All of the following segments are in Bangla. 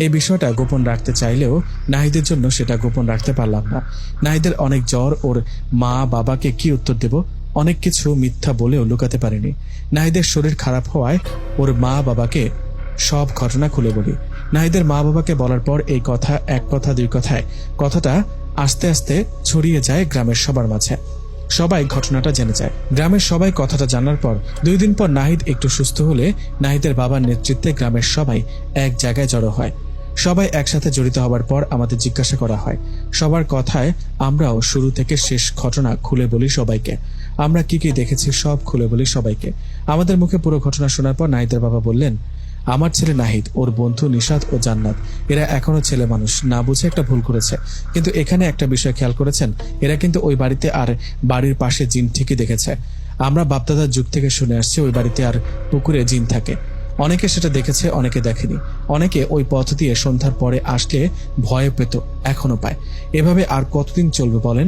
এই বিষয়টা গোপন রাখতে চাইলেও নাহিদের জন্য সেটা গোপন রাখতে পারলাম না। নাহিদের অনেক জ্বর, ওর মা বাবাকে কি উত্তর দেব? অনেক কিছু মিথ্যা বলেও লুকাতে পারিনি। নাহিদের শরীর খারাপ হওয়ায় ওর মা বাবাকে সব ঘটনা খুলে বলি। নাহিদের মা বাবাকে বলার পর এই কথা, এক কথা দুই কথায় কথাটা আস্তে আস্তে ছড়িয়ে যায় গ্রামের সবার মাঝে। সবাই ঘটনাটা জেনে যায়। গ্রামের সবাই কথাটা জানার পর 2 দিন পর নাহিদ একটু সুস্থ হলে নাহিদের বাবার নেতৃত্বে গ্রামের সবাই এক জায়গায় জড়ো হয়। সবাই একসাথে জড়িত হবার পর আমাদের জিজ্ঞাসা করা হয়। সবার কথায় আমরাও শুরু থেকে শেষ ঘটনা খুলে বলি সবাইকে। আমরা কি কি দেখেছি সব খুলে বলি সবাইকে। আমাদের মুখে পুরো ঘটনা শোনার পর নাহিদের বাবা বললেন, আমার ছেলে নাহিদ, ওর বন্ধু নিশাত ও জান্নাত, এরা এখনো ছেলে মানুষ, না বুঝে একটা ভুল করেছে। কিন্তু এখানে একটা বিষয় খেয়াল করেছেন, এরা কিন্তু ওই বাড়িতে আর বাড়ির পাশে জিন ঠিকই দেখেছে। আমরা বাপদাদার যুগ থেকে শুনে আসছি ওই বাড়িতে আর পুকুরে জিন থাকে। অনেকে সেটা দেখেছে, অনেকে দেখেনি। অনেকে ওই পথ দিয়ে সন্ধ্যার পরে আসলে ভয় পেত, এখনো পায়। এভাবে আর কতদিন চলবে বলেন?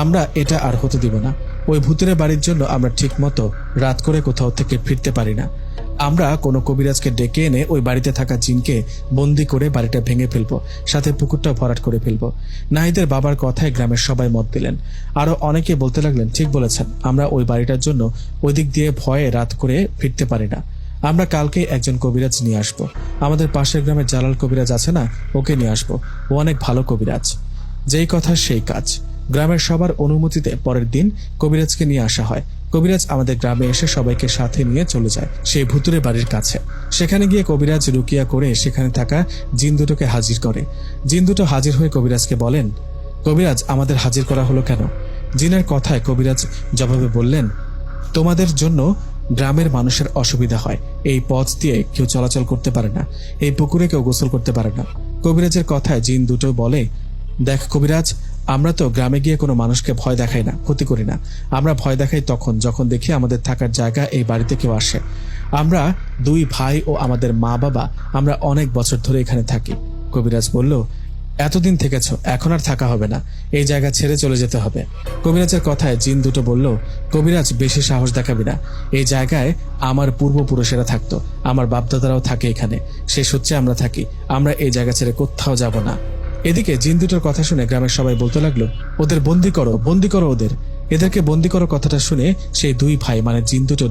আমরা এটা আর হতে দিব না। ওই ভূতের বাড়ির জন্য আমরা ঠিক মতো রাত করে কোথাও থেকে ফিরতে পারি না। আমরা কোনো কবিরাজকে ডেকে এনে ওই বাড়িতে থাকা জিনকে বন্দি করে বাড়িটা ভেঙে ফেলবো, সাথে পুকুরটা ভরাট করে ফেলবো। নাহিদের বাবার কথায় গ্রামের সবাই মত দিলেন। আরো অনেকে বলতে লাগলেন, ঠিক বলেছেন, আমরা ওই বাড়িটার জন্য ওই দিক দিয়ে ভয়ে রাত করে ফিরতে পারি না। আমরা কালকে একজন কবিরাজ নিয়ে আসবো। আমাদের পাশের গ্রামের জালাল কবিরাজ আছে না, ওকে নিয়ে আসবো। ও অনেক ভালো কবিরাজ। যেই কথা সেই কাজ। গ্রামের সবার অনুমতিতে পরের দিন কবিরাজকে নিয়ে আসা হয়। কবিরাজ আমাদের গ্রামে এসে সবাইকে সাথে নিয়ে চলে যায় সেই ভুতুরে বাড়ির কাছে। সেখানে গিয়ে কবিরাজ রুকিয়া করে সেখানে থাকা জিন দুটোকে হাজির করে। জিন দুটো হাজির হয়ে কবিরাজকে বলেন, কবিরাজ, আমাদের হাজির করা হলো কেন? জিনের কথায় কবিরাজ জবাবে বললেন, তোমাদের জন্য গ্রামের মানুষের অসুবিধা হয়। এই পথ দিয়ে কেউ চলাচল করতে পারে না, এই পুকুরে কেউ গোসল করতে পারে না। কবিরাজের কথায় জিন দুটো বলে, দেখ কবিরাজ, আমরা তো গ্রামে গিয়ে কোনো মানুষকে ভয় দেখাই না, ক্ষতি করি না। আমরা ভয় দেখাই তখন যখন দেখি আমাদের থাকার জায়গা এই বাড়িতে কেউ আসে। আমরা 2 ভাই ও আমাদের মা বাবা, আমরা অনেক বছর ধরে এখানে থাকি। কবিরাজ বলল, এতদিন থেকেছ, এখন আর থাকা হবে না, এই জায়গা ছেড়ে চলে যেতে হবে। কবিরাজের কথায় জিন দুটো বলল, কবিরাজ, বেশি সাহস দেখাবি না। এই জায়গায় আমার পূর্বপুরুষেরা থাকতো, আমার বাপদাদারাও থাকে এখানে, সে সূত্রে আমরা থাকি। আমরা এই জায়গা ছেড়ে কোথাও যাব না। এদিকে জিন দুটোর কথা শুনে গ্রামের সবাই বলতে লাগলো, ওদের বন্দি করো, বন্দি করো ওদের। এদেরকে বন্দি করো কথাটা শুনে সেই 2 ভাই মানে জিন দুটো